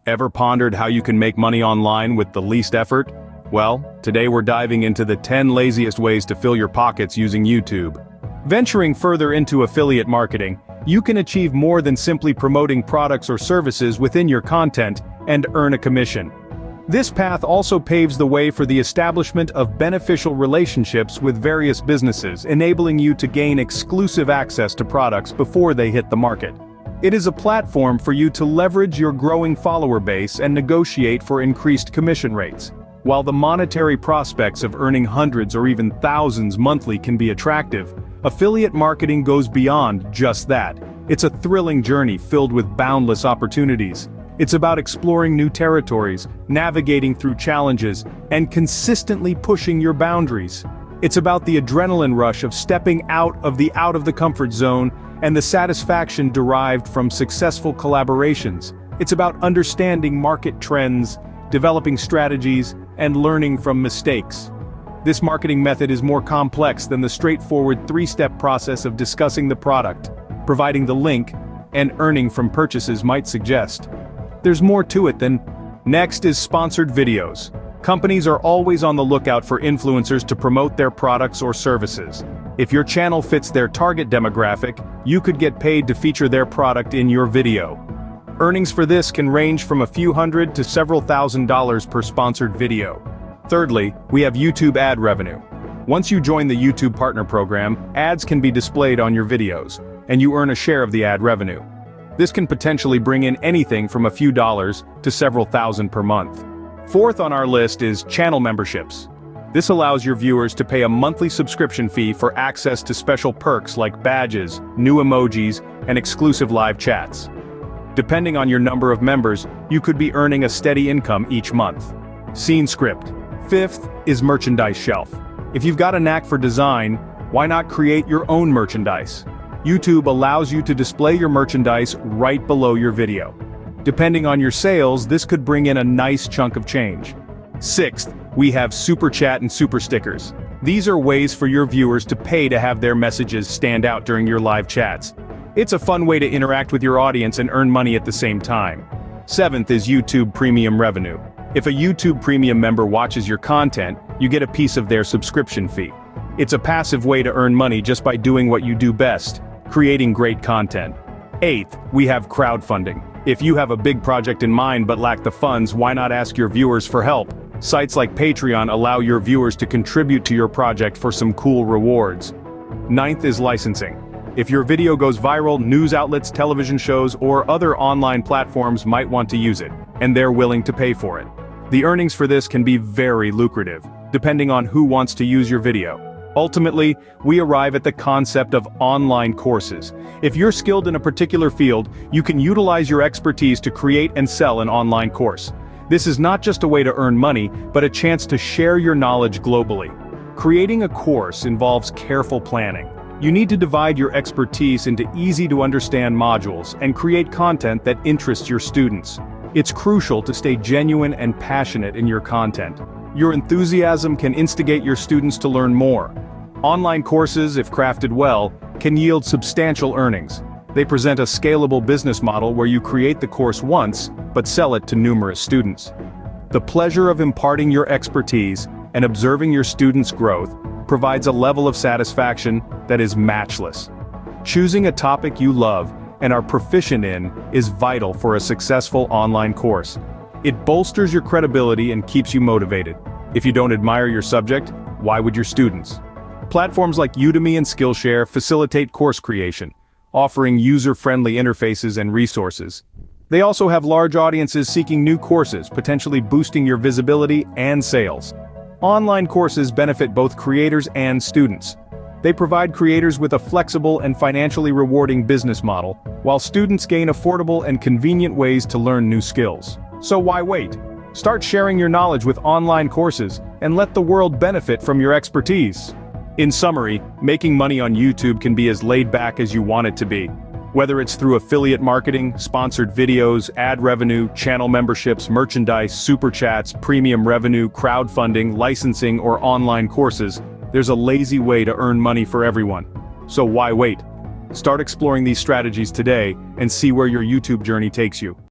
Ever pondered how you can make money online with the least effort? Well, today we're diving into the 10 laziest ways to fill your pockets using YouTube. Venturing further into affiliate marketing, you can achieve more than simply promoting products or services within your content and earn a commission. This path also paves the way for the establishment of beneficial relationships with various businesses, enabling you to gain exclusive access to products before they hit the market. It is a platform for you to leverage your growing follower base and negotiate for increased commission rates. While the monetary prospects of earning hundreds or even thousands monthly can be attractive, affiliate marketing goes beyond just that. It's a thrilling journey filled with boundless opportunities. It's about exploring new territories, navigating through challenges, and consistently pushing your boundaries. It's about the adrenaline rush of stepping out of the comfort zone and the satisfaction derived from successful collaborations. It's about understanding market trends, developing strategies, and learning from mistakes. This marketing method is more complex than the straightforward three-step process of discussing the product, providing the link, and earning from purchases might suggest. There's more to it than. Next is sponsored videos. Companies are always on the lookout for influencers to promote their products or services. If your channel fits their target demographic, you could get paid to feature their product in your video. Earnings for this can range from a few hundred to several $1,000s per sponsored video. Thirdly, we have YouTube ad revenue. Once you join the YouTube Partner Program, ads can be displayed on your videos, and you earn a share of the ad revenue. This can potentially bring in anything from a few dollars to several thousand per month. Fourth on our list is channel memberships. This allows your viewers to pay a monthly subscription fee for access to special perks like badges, new emojis, and exclusive live chats. Depending on your number of members, you could be earning a steady income each month. Scene script. Fifth is merchandise shelf. If you've got a knack for design, why not create your own merchandise? YouTube allows you to display your merchandise right below your video. Depending on your sales, this could bring in a nice chunk of change. Sixth, we have Super Chat and Super Stickers. These are ways for your viewers to pay to have their messages stand out during your live chats. It's a fun way to interact with your audience and earn money at the same time. Seventh is YouTube Premium revenue. If a YouTube Premium member watches your content, you get a piece of their subscription fee. It's a passive way to earn money just by doing what you do best, creating great content. Eighth, we have crowdfunding. If you have a big project in mind but lack the funds, why not ask your viewers for help? Sites like Patreon allow your viewers to contribute to your project for some cool rewards. Ninth is licensing. If your video goes viral, news outlets, television shows, or other online platforms might want to use it, and they're willing to pay for it. The earnings for this can be very lucrative, depending on who wants to use your video. Ultimately, we arrive at the concept of online courses. If you're skilled in a particular field, you can utilize your expertise to create and sell an online course. This is not just a way to earn money, but a chance to share your knowledge globally. Creating a course involves careful planning. You need to divide your expertise into easy-to-understand modules and create content that interests your students. It's crucial to stay genuine and passionate in your content. Your enthusiasm can instigate your students to learn more. Online courses, if crafted well, can yield substantial earnings. They present a scalable business model where you create the course once, but sell it to numerous students. The pleasure of imparting your expertise and observing your students' growth provides a level of satisfaction that is matchless. Choosing a topic you love and are proficient in is vital for a successful online course. It bolsters your credibility and keeps you motivated. If you don't admire your subject, why would your students? Platforms like Udemy and Skillshare facilitate course creation, offering user-friendly interfaces and resources. They also have large audiences seeking new courses, potentially boosting your visibility and sales. Online courses benefit both creators and students. They provide creators with a flexible and financially rewarding business model, while students gain affordable and convenient ways to learn new skills. So why wait? Start sharing your knowledge with online courses and let the world benefit from your expertise. In summary, making money on YouTube can be as laid back as you want it to be. Whether it's through affiliate marketing, sponsored videos, ad revenue, channel memberships, merchandise, super chats, premium revenue, crowdfunding, licensing, or online courses, there's a lazy way to earn money for everyone. So why wait? Start exploring these strategies today and see where your YouTube journey takes you.